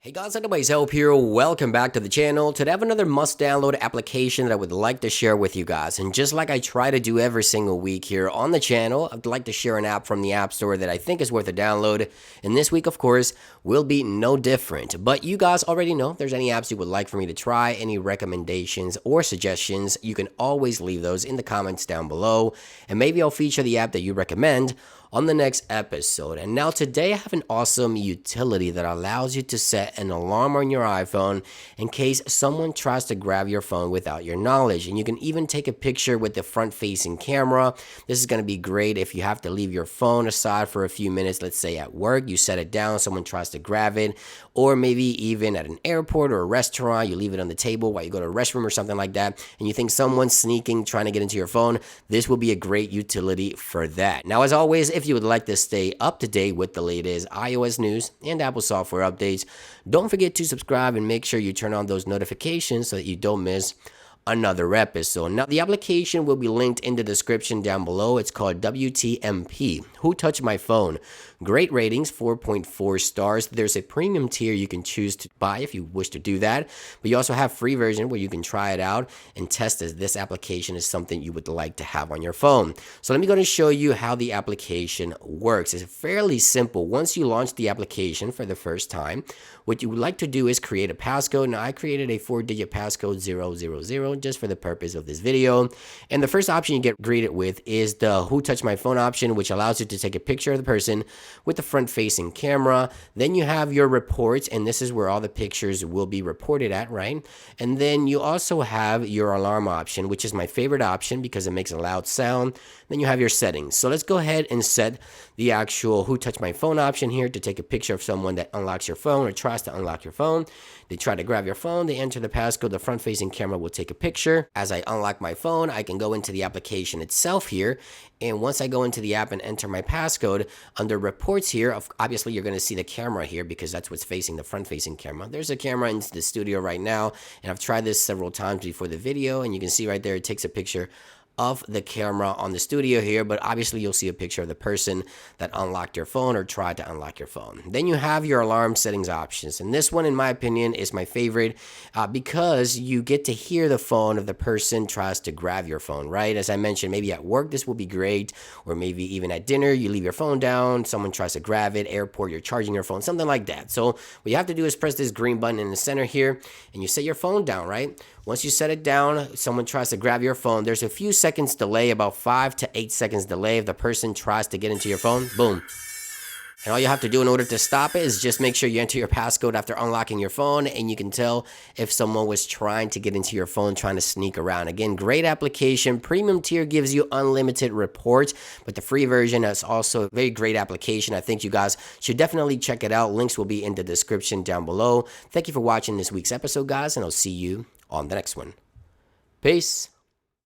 Hey guys, anyways, Help here. Welcome back to the channel. Today I have another must-download application that I would like to share with you guys. And just like I try to do every single week here on the channel, I'd like to share an app from the App Store that I think is worth a download. And this week, of course, will be no different. But you guys already know if there's any apps you would like for me to try, any recommendations or suggestions, you can always leave those in the comments down below. And maybe I'll feature the app that you recommend on the next episode. And now today I have an awesome utility that allows you to set an alarm on your iPhone in case someone tries to grab your phone without your knowledge. And you can even take a picture with the front-facing camera. This is going to be great if you have to leave your phone aside for a few minutes, let's say at work, you set it down, someone tries to grab it, or maybe even at an airport or a restaurant, you leave it on the table while you go to a restroom or something like that, and you think someone's sneaking, trying to get into your phone. This will be a great utility for that. Now, as always, if you would like to stay up to date with the latest iOS news and Apple software updates, don't forget to subscribe and make sure you turn on those notifications so that you don't miss another episode. Now, the application will be linked in the description down below. It's called WTMP, Who Touched My Phone? Great ratings, 4.4 stars. There's a premium tier you can choose to buy if you wish to do that, but you also have free version where you can try it out and test if this application is something you would like to have on your phone. So let me go and show you how the application works. It's fairly simple. Once you launch the application for the first time, what you would like to do is create a passcode. Now, I created a 4-digit passcode 000 just for the purpose of this video. And the first option you get greeted with is the Who Touched My Phone option, which allows you to take a picture of the person with the front-facing camera. Then you have your reports, and this is where all the pictures will be reported at, right? And then you also have your alarm option, which is my favorite option because it makes a loud sound. Then you have your settings. So let's go ahead and set the actual Who Touched My Phone option here to take a picture of someone that unlocks your phone or tries to unlock your phone. They try to grab your phone, they enter the passcode, the front-facing camera will take a picture. As I unlock my phone, I can go into the application itself here, and once I go into the app and enter my passcode, under reports here, obviously you're going to see the camera here because that's what's facing the front-facing camera. There's a camera in the studio right now, and I've tried this several times before the video, and you can see right there it takes a picture of the camera on the studio here, but obviously you'll see a picture of the person that unlocked your phone or tried to unlock your phone. Then you have your alarm settings options, and this one in my opinion is my favorite because you get to hear the phone if the person tries to grab your phone, right? As I mentioned, maybe at work this will be great, or maybe even at dinner you leave your phone down, someone tries to grab it, airport, you're charging your phone, something like that. So what you have to do is press this green button in the center here, and you set your phone down, right? Once you set it down, someone tries to grab your phone, there's a few seconds delay, about 5 to 8 seconds delay if the person tries to get into your phone. Boom. And all you have to do in order to stop it is just make sure you enter your passcode after unlocking your phone, and you can tell if someone was trying to get into your phone, trying to sneak around. Again, great application. Premium tier gives you unlimited reports, but the free version is also a very great application. I think you guys should definitely check it out. Links will be in the description down below. Thank you for watching this week's episode, guys, and I'll see you on the next one. Peace.